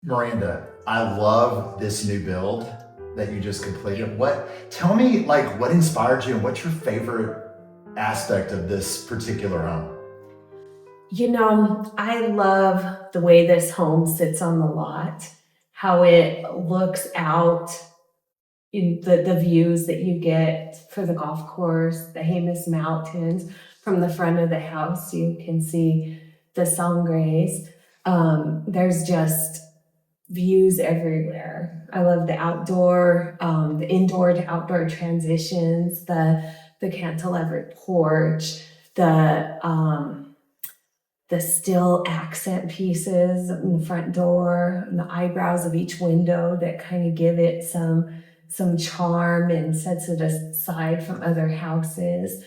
Miranda, I love this new build that you just completed. Tell me what inspired you and what's your favorite aspect of this particular home? I love the way this home sits on the lot, how it looks out in the views that you get for the golf course, the Jemez Mountains. From the front of the house, you can see the Sangres. There's just views everywhere. I love the outdoor, the indoor to outdoor transitions, the cantilevered porch, the still accent pieces in the front door, and the eyebrows of each window that kind of give it some charm and sets it aside from other houses.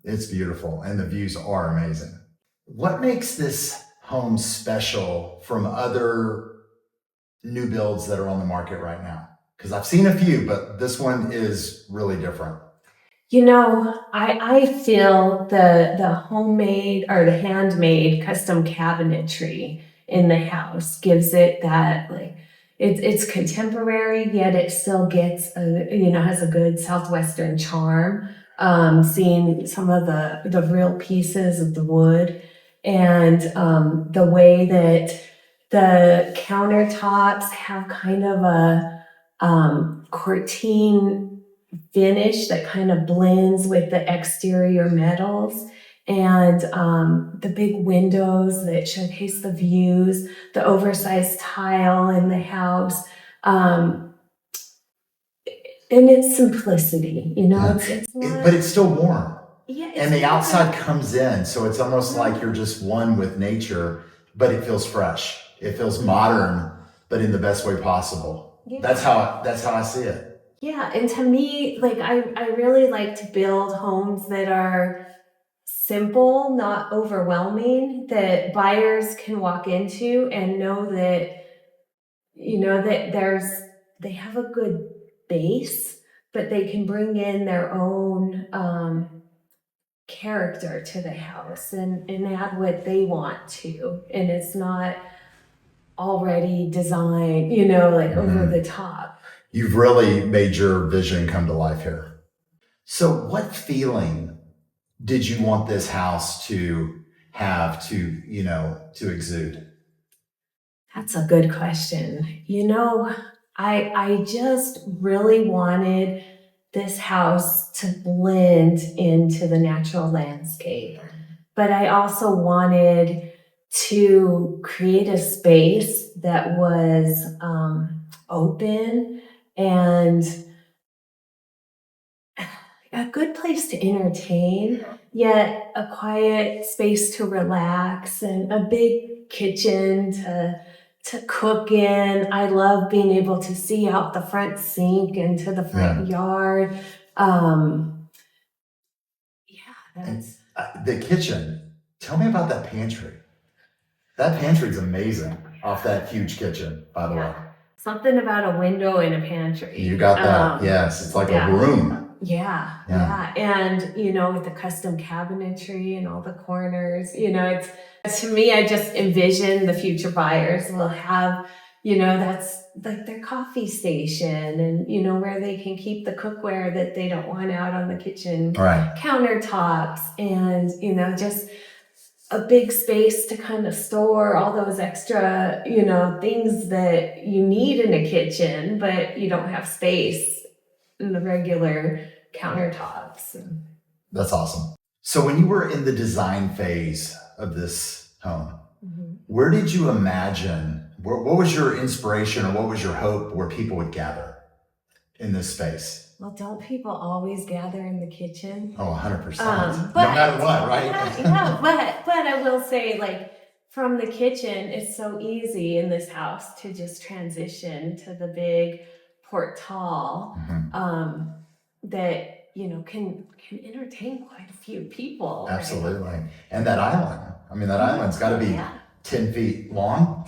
It's beautiful and the views are amazing. What makes this home special from other new builds that are on the market right now? Because I've seen a few, but this one is really different. I feel the homemade or the handmade custom cabinetry in the house gives it that it's contemporary, yet it still gets has a good Southwestern charm. Seeing some of the real pieces of the wood and the way that the countertops have kind of a cortine finish that kind of blends with the exterior metals, and the big windows that showcase the views, the oversized tile in the house, and its simplicity. Yeah. It's not, But it's still warm. yeah, And the outside comes in, so it's almost like you're just one with nature, but it feels fresh. It feels modern, but in the best way possible. Yeah. That's how I see it. Yeah, and to me, I really like to build homes that are simple, not overwhelming, that buyers can walk into and know that they have a good base, but they can bring in their own character to the house and add what they want to, and it's not already designed, over the top. You've really made your vision come to life here. So what feeling did you want this house to have to exude? That's a good question. I just really wanted this house to blend into the natural landscape, but I also wanted to create a space that was open and a good place to entertain, yet a quiet space to relax and a big kitchen to cook in. I love being able to see out the front sink into the front yard. That's The kitchen. Tell me about that pantry. That pantry's amazing off that huge kitchen, by the way. something about a window in a pantry. You got that. Yes, it's like a room. Yeah. And, with the custom cabinetry and all the corners, it's, to me, I just envision the future buyers will have, that's like their coffee station and, where they can keep the cookware that they don't want out on the kitchen countertops and, just a big space to kind of store all those extra, things that you need in a kitchen, but you don't have space in the regular countertops. That's awesome. So when you were in the design phase of this home, where did you imagine, what was your inspiration or what was your hope where people would gather in this space? Well, don't people always gather in the kitchen? Oh, 100%. No matter what, right? But I will say, from the kitchen, it's so easy in this house to just transition to the big portal that can entertain quite a few people. Absolutely. Right? And that island. That island's got to be 10 feet long.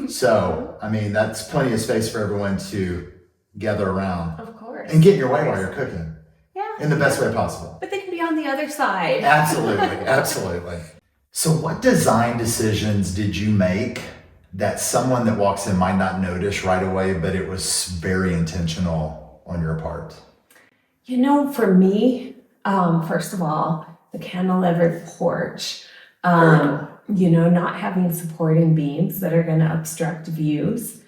So, that's plenty of space for everyone to gather around. Of course. And get in your way while you're cooking. Yeah. In the best way possible. But they can be on the other side. Absolutely. So what design decisions did you make that someone that walks in might not notice right away, but it was very intentional on your part? You know, for me, first of all, the cantilevered porch, you know, not having supporting beams that are going to obstruct views.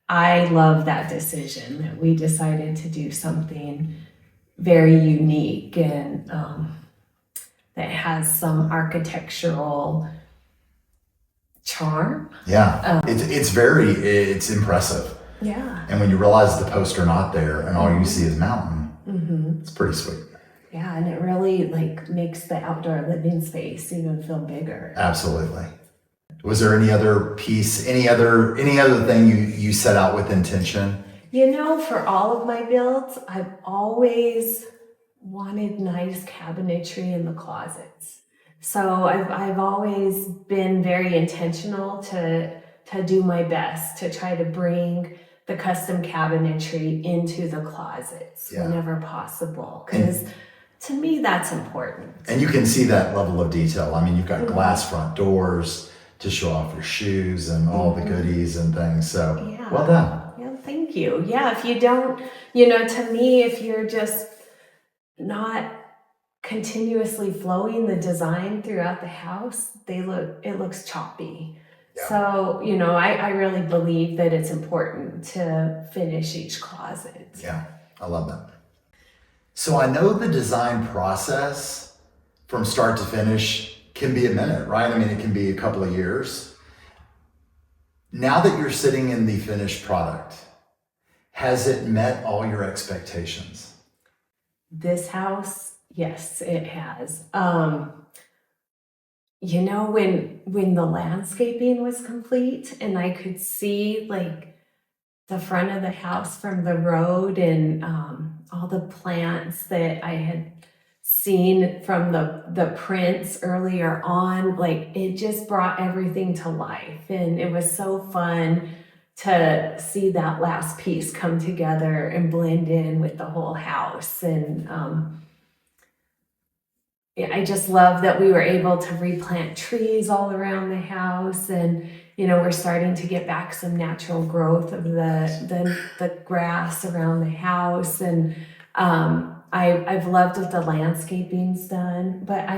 I love that decision that we decided to do something very unique and that has some architectural charm. Yeah, it's impressive. Yeah. And when you realize the posts are not there and all you see is mountain, it's pretty sweet. Yeah, and it really like makes the outdoor living space even feel bigger. Absolutely. Was there any other piece, any other thing you set out with intention? You know, for all of my builds, I've always wanted nice cabinetry in the closets. So I've always been very intentional to do my best to try to bring the custom cabinetry into the closets whenever possible, because to me that's important. And you can see that level of detail. I mean, you've got glass front doors to show off your shoes and all the goodies and things. So well done. Yeah, thank you. Yeah, if you don't, you know, to me, if you're just not continuously flowing the design throughout the house, it looks choppy. Yeah. So, you know, I really believe that it's important to finish each closet. Yeah, I love that. So I know the design process from start to finish can be a minute, right? I mean, it can be a couple of years. Now that you're sitting in the finished product, has it met all your expectations? This house, yes, it has. You know, when the landscaping was complete and I could see like the front of the house from the road and all the plants that I had seen from the prints earlier on, like it just brought everything to life. And it was so fun to see that last piece come together and blend in with the whole house. And I just love that we were able to replant trees all around the house, and you know, we're starting to get back some natural growth of the grass around the house. And I've loved what the landscaping's done, but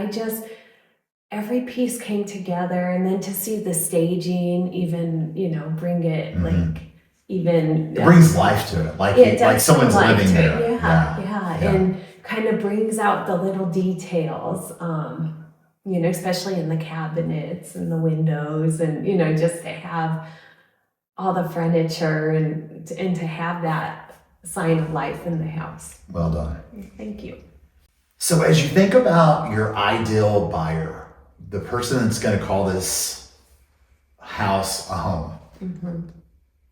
every piece came together, and then to see the staging even, you know, bring it like even it brings life to it, like someone's living there. Yeah, and kind of brings out the little details, you know, especially in the cabinets and the windows, and you know, just to have all the furniture and to have that sign of life in the house. Well done. Thank you. So as you think about your ideal buyer, the person that's going to call this house a home,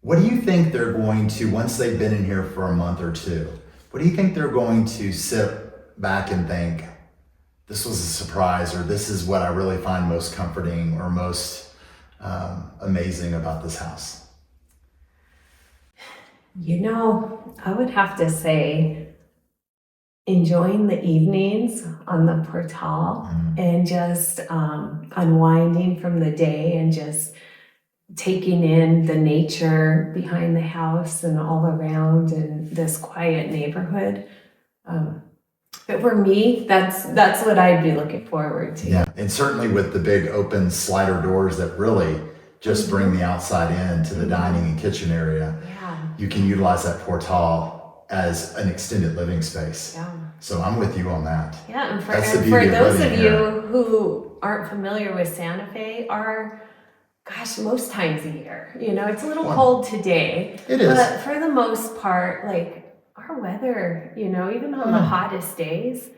what do you think they're going to, once they've been in here for a month or two, what do you think they're going to sit back and think, this was a surprise, or this is what I really find most comforting or most amazing about this house? You know, I would have to say enjoying the evenings on the portal and just unwinding from the day and just taking in the nature behind the house and all around and this quiet neighborhood. If it were me, that's what I'd be looking forward to. Yeah, and certainly with the big open slider doors that really just bring the outside in to the dining and kitchen area. Yeah. You can utilize that portal as an extended living space. Yeah. So I'm with you on that. Yeah, and for beauty of those living of here. you who aren't familiar with Santa Fe, most times a year, you know, it's a little cold today. It is. But for the most part, like our weather, you know, even on the hottest days.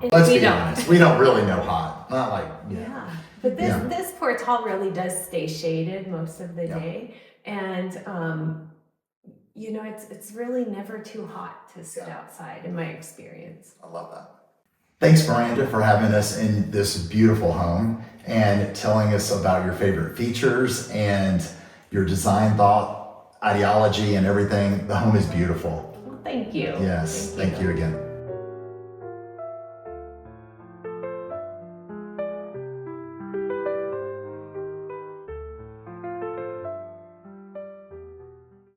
Let's be honest. We don't really know hot. Not like, Yeah. But this portal really does stay shaded most of the day. And, you know, it's really never too hot to sit outside in my experience. I love that. Thanks, Miranda, for having us in this beautiful home and telling us about your favorite features and your design thought, ideology, and everything. The home is beautiful. Well, thank you. Yes, thank you again.